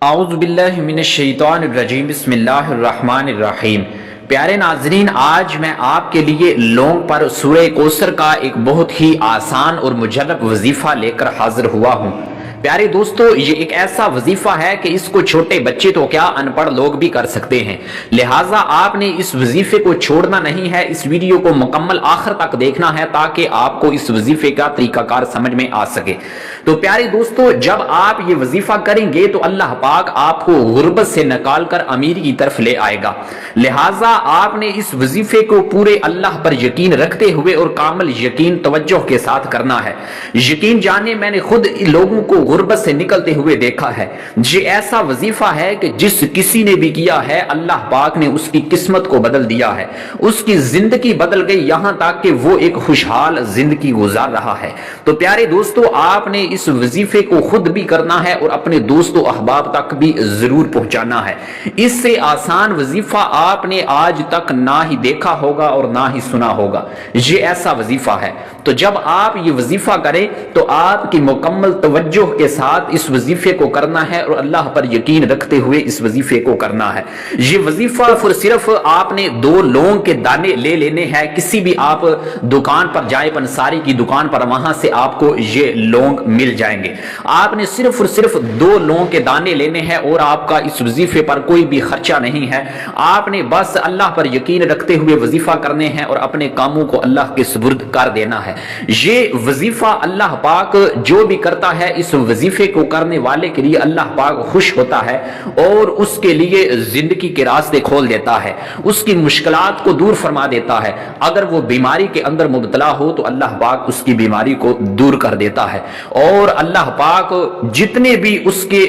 اعوذ باللہ من الشیطان الرجیم بسم اللہ الرحمن الرحیم۔ پیارے ناظرین، آج میں آپ کے لیے لونگ پر سورہ کوثر کا ایک بہت ہی آسان اور مجرب وظیفہ لے کر حاضر ہوا ہوں۔ پیارے دوستو، یہ ایک ایسا وظیفہ ہے کہ اس کو چھوٹے بچے تو کیا ان پڑھ لوگ بھی کر سکتے ہیں، لہٰذا آپ نے اس وظیفے کو چھوڑنا نہیں ہے، اس ویڈیو کو مکمل آخر تک دیکھنا ہے تاکہ آپ کو اس وظیفے کا طریقہ کار سمجھ میں آ سکے۔ تو پیارے دوستو، جب آپ یہ وظیفہ کریں گے تو اللہ پاک آپ کو غربت سے نکال کر امیری کی طرف لے آئے گا، لہٰذا آپ نے اس وظیفے کو پورے اللہ پر یقین رکھتے ہوئے اور کامل یقین توجہ کے ساتھ کرنا ہے۔ یقین جانے، میں نے خود لوگوں کو غربت سے نکلتے ہوئے دیکھا ہے۔ یہ ایسا وظیفہ ہے کہ جس کسی نے بھی کیا ہے، اللہ پاک نے اس کی قسمت کو بدل دیا ہے، اس کی زندگی بدل گئی، یہاں تک کہ وہ ایک خوشحال زندگی گزار رہا ہے۔ تو پیارے دوستو، آپ نے اس وظیفے کو خود بھی کرنا ہے اور اپنے دوست و احباب تک بھی ضرور پہنچانا ہے۔ اس سے آسان وظیفہ آپ نے آج تک نہ ہی دیکھا ہوگا اور نہ ہی سنا ہوگا، یہ ایسا وظیفہ ہے۔ تو جب آپ یہ وظیفہ کریں تو آپ کی مکمل توجہ کے ساتھ اس وظیفے کو کرنا ہے اور اللہ پر یقین رکھتے ہوئے اس وظیفے کو کرنا ہے۔ یہ وظیفہ صرف آپ نے 2 لونگ کے دانے لے لینے ہیں، کسی بھی آپ دکان پر جائیں، پنساری کی دکان پر، وہاں سے آپ کو یہ لونگ مل جائیں گے۔ آپ نے صرف اور صرف 2 لونگ کے دانے لینے ہیں اور آپ کا اس وظیفے پر کوئی بھی خرچہ نہیں ہے۔ آپ نے بس اللہ پر یقین رکھتے ہوئے وظیفہ کرنے ہیں اور اپنے کاموں کو اللہ کے سپرد کر دینا ہے۔ یہ وظیفہ اللہ پاک جو بھی کرتا ہے، اس وظیفے کو کرنے والے کے لیے اللہ پاک خوش ہوتا ہے اور اس کے لیے زندگی کے راستے کھول دیتا ہے، اس کی مشکلات کو دور فرما دیتا ہے۔ اگر وہ بیماری کے اندر مبتلا ہو تو اللہ پاک اس کی بیماری کو دور کر دیتا ہے، اور اللہ پاک جتنے بھی اس کے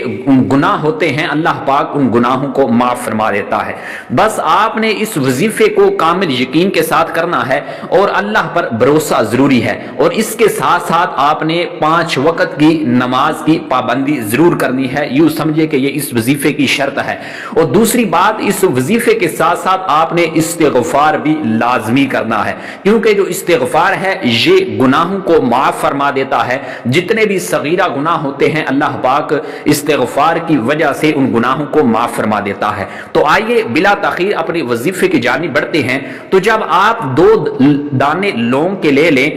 گناہ ہوتے ہیں، اللہ پاک ان گناہوں کو معاف فرما دیتا ہے۔ بس آپ نے اس وظیفے کو کامل یقین کے ساتھ کرنا ہے اور اللہ پر بھروسہ ضروری ہے، اور اس کے ساتھ ساتھ آپ نے 5 وقت کی نماز کی پابندی ضرور کرنی ہے، یوں سمجھے کہ یہ اس وظیفے کی شرط ہے۔ اور دوسری بات، اس وظیفے کے ساتھ ساتھ آپ نے استغفار بھی لازمی کرنا ہے، کیونکہ جو استغفار ہے یہ گناہوں کو معاف فرما دیتا ہے۔ جتنے بھی صغیرہ گناہ ہوتے ہیں، اللہ پاک استغفار کی وجہ سے ان گناہوں کو معاف فرما دیتا ہے۔ تو آئیے بلا تاخیر اپنے وظیفے کی جانب بڑھتے ہیں۔ تو جب آپ 2 دانے لونگ کے لے لیں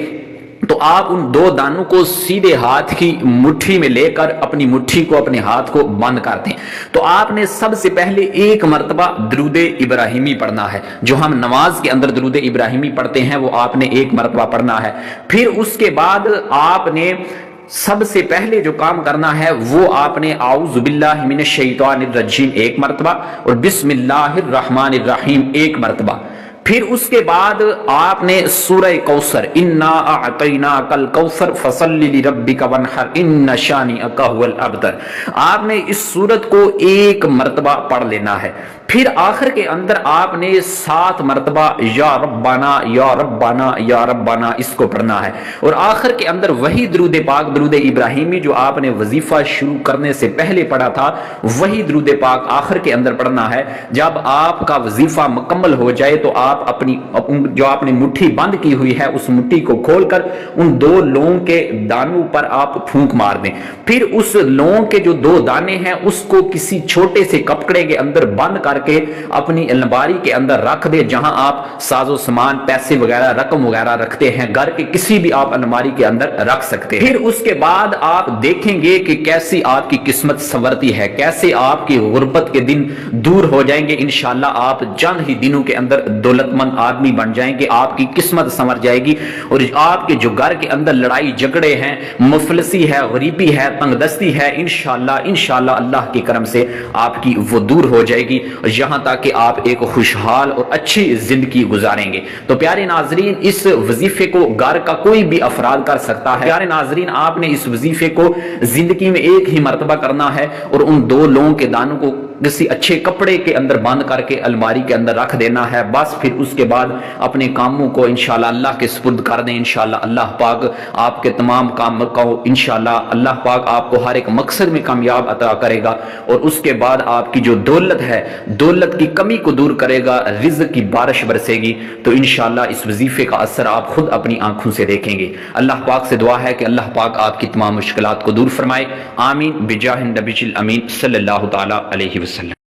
تو آپ ان 2 دانوں کو سیدھے ہاتھ کی مٹھی میں لے کر اپنی مٹھی کو، اپنے ہاتھ کو بند کر دیں۔ تو آپ نے سب سے پہلے 1 مرتبہ درود ابراہیمی پڑھنا ہے، جو ہم نماز کے اندر درود ابراہیمی پڑھتے ہیں وہ آپ نے 1 مرتبہ پڑھنا ہے۔ پھر اس کے بعد آپ نے سب سے پہلے جو کام کرنا ہے وہ آپ نے اعوذ باللہ من الشیطان الرجیم 1 مرتبہ اور بسم اللہ الرحمن الرحیم 1 مرتبہ۔ پھر اس کے بعد آپ نے سورہ کوثر، انا اعطیناک الکوثر فصل لربک وانحر ان شانئک ھو الابتر، آپ نے اس سورت کو 1 مرتبہ پڑھ لینا ہے۔ پھر آخر کے اندر آپ نے 7 مرتبہ یا ربنا یا ربنا یا ربنا اس کو پڑھنا ہے، اور آخر کے اندر وہی درود پاک، درود ابراہیمی جو آپ نے وظیفہ شروع کرنے سے پہلے پڑھا تھا، وہی درود پاک آخر کے اندر پڑھنا ہے۔ جب آپ کا وظیفہ مکمل ہو جائے تو آپ اپنی جو آپ نے مٹھی بند کی ہوئی ہے اس مٹھی کو کھول کر ان 2 لونگ کے دانوں پر آپ پھونک مار دیں۔ پھر اس لونگ کے جو 2 دانے ہیں اس کو کسی چھوٹے سے کپڑے کے اندر بند کر کے اپنی الماری کے اندر رکھ دیں، جہاں آپ ساز و سامان، پیسے وغیرہ، رقم وغیرہ رکھتے ہیں، گھر کے کسی بھی آپ الماری کے اندر رکھ سکتے ہیں۔ پھر اس کے بعد آپ دیکھیں گے کہ کیسی آپ کی قسمت سنورتی ہے، کیسے آپ کی غربت کے دن دور ہو جائیں گے۔ انشاءاللہ آپ چند ہی دنوں کے اندر دولت مند آدمی بن جائیں گے، آپ کی قسمت سنور جائے گی، اور آپ کے جو گھر کے اندر لڑائی جھگڑے ہیں، مفلسی ہے، غریبی ہے، تنگ دستی ہے، انشاءاللہ اللہ کے کرم سے آپ کی وہ دور ہو جائے گی، یہاں تک کہ آپ ایک خوشحال اور اچھی زندگی گزاریں گے۔ تو پیارے ناظرین، اس وظیفے کو گھر کا کوئی بھی افراد کر سکتا ہے۔ پیارے ناظرین، آپ نے اس وظیفے کو زندگی میں 1 ہی مرتبہ کرنا ہے اور ان 2 لونگ کے دانوں کو کسی اچھے کپڑے کے اندر بند کر کے الماری کے اندر رکھ دینا ہے، بس پھر اس کے بعد اپنے کاموں کو انشاءاللہ اللہ کے سپرد کر دیں۔ انشاءاللہ اللہ پاک آپ کے تمام کام کو انشاءاللہ اللہ پاک آپ کو ہر ایک مقصد میں کامیاب عطا کرے گا، اور اس کے بعد آپ کی جو دولت ہے، دولت کی کمی کو دور کرے گا، رزق کی بارش برسے گی۔ تو انشاءاللہ اس وظیفے کا اثر آپ خود اپنی آنکھوں سے دیکھیں گے۔ اللہ پاک سے دعا ہے کہ اللہ پاک آپ کی تمام مشکلات کو دور فرمائے، آمین بجاہ النبی الامین صلی اللہ تعالی علیہ وسلم۔